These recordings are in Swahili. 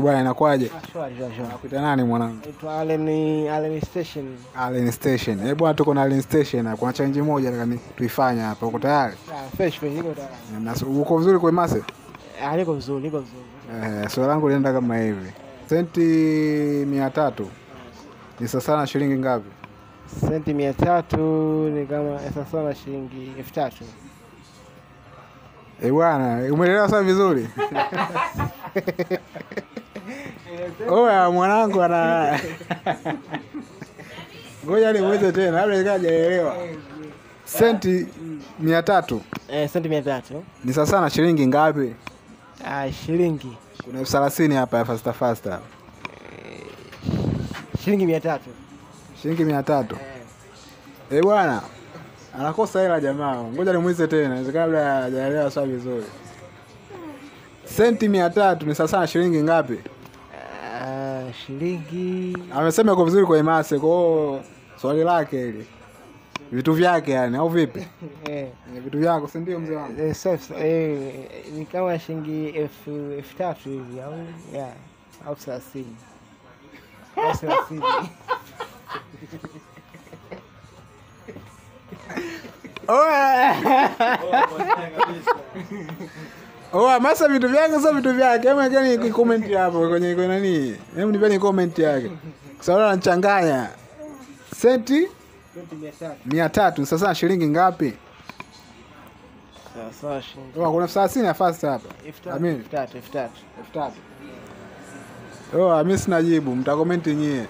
Bwana inakwaje? Shwari. Nakuita nani mwanangu? Naitwa Allen Station. Allen Station. Bwana tuko na Allen Station hapa. Kuna challenge moja nataka tuifanye hapa. Uko tayari? Fresh niko tayari. Na uko vizuri kwa Imase? Niko vizuri. Swali langu linaenda kama hivi. Senti 300 ni sawa na shilingi ngapi? Senti 300 ni kama sawa na shilingi 3000. Bwana, umeelewa sasa vizuri? Oya mwanangu ana ngoja nimuulize tena, labda nikajaelewa. Senti 300. Senti 300. Ni sawa na shilingi ngapi? Shilingi. Kuna 30 hapa ya fasta. Shilingi 300. Shilingi 300. Bwana. Anakosa hela jamaa. Ngoja nimuulize tena, inawezekana labda hajaelewa sawa vizuri. Senti 300 ni sawa na shilingi ngapi? Shilingi. Amesema yuko vizuri kwa Imase, kwa hiyo swali lake hili. Vitu vyake yani au vipi? Vitu vyako si ndio mzee wangu? Ni kama shilingi 3000 hivi au 30. Masa vitu vyake sio vitu vyake. Hebu ngeni comment hapo kwenye nani? Hebu nipeni comment yake. Kwa sababu anachanganya. Senti 300 sasa na shilingi ngapi? Sasa shilingi. Kuna 30 na fast hapa. Amin. 3000. Mimi sina jibu, mtakomenti nyie.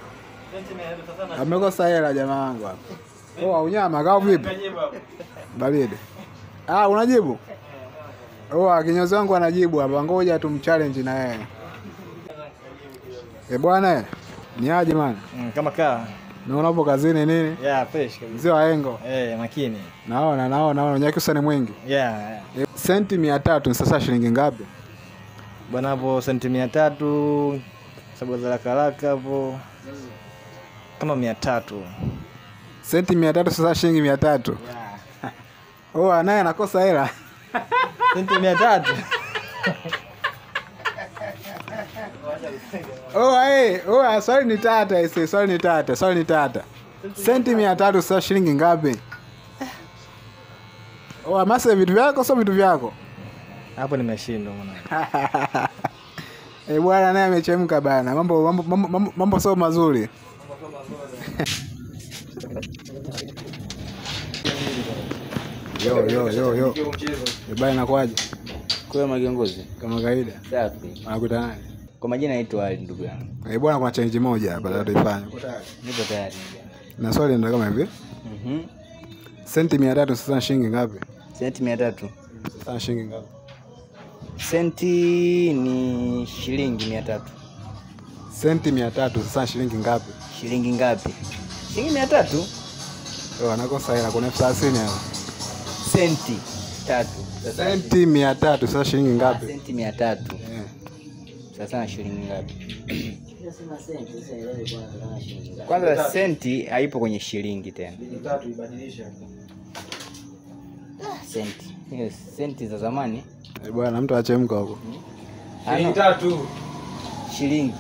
Amekosa hela jamaa wangu hapa. Unyama kao vipi? Baridi. Unajibu? Kinyozi wangu anajibu hapa. Ngoja tumchallenge na yeye. Bwana, ni aje man? Kama kaa. Naona hapo kazini nini? Fresh kabisa. Mzee wa Engo. Makini. Naona unyakusa ni mwingi. Senti 300 ni sasa shilingi ngapi? Bwana hapo senti 300 sababu za haraka hapo kama 300. Senti 300 sasa shilingi 300. Naye anakosa hela. Senti 300. Swali ni tata. Senti 300 sasa shilingi ngapi? Masa vitu vyako sio vitu vyako. Hapo nimeshindwa mwana. Bwana naye amechemka bana. Mambo sio mazuri. Yo. Bwana inakwaje? Kwa magiongozi Kama kawaida. safi. Unakuta nani? Kwa majina naitwa Ali ndugu yangu. Bwana kuna challenge moja hapa tutaifanya. Nipo tayari. Na swali ndio kama hivi. Senti 300 sasa shilingi ngapi? Senti 300. Sasa shilingi ngapi? Senti ni shilingi 300. Senti 300 sasa shilingi ngapi? Shilingi ngapi? Shilingi 300. Anakosa hela, kuna 30 hapa. Senti 3. Senti 300 sasa shilingi ngapi? Senti 300. Sasa shilingi ngapi? Kwanza senti haipo kwenye shilingi tena. 3 ibadilisha. Senti. Senti za zamani. Bwana mtu achemka huko. Shilingi 3. Shilingi.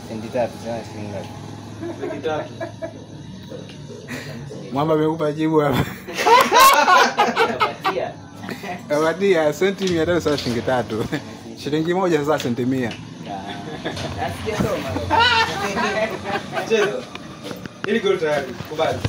Senti 3 sasa shilingi ngapi? Shilingi 3. Mwamba amekupa jibu hapa. Awadia senti 300 sasa shilingi 3. Shilingi moja sasa senti 100. Chezo. Ili goli tayari. Kubali.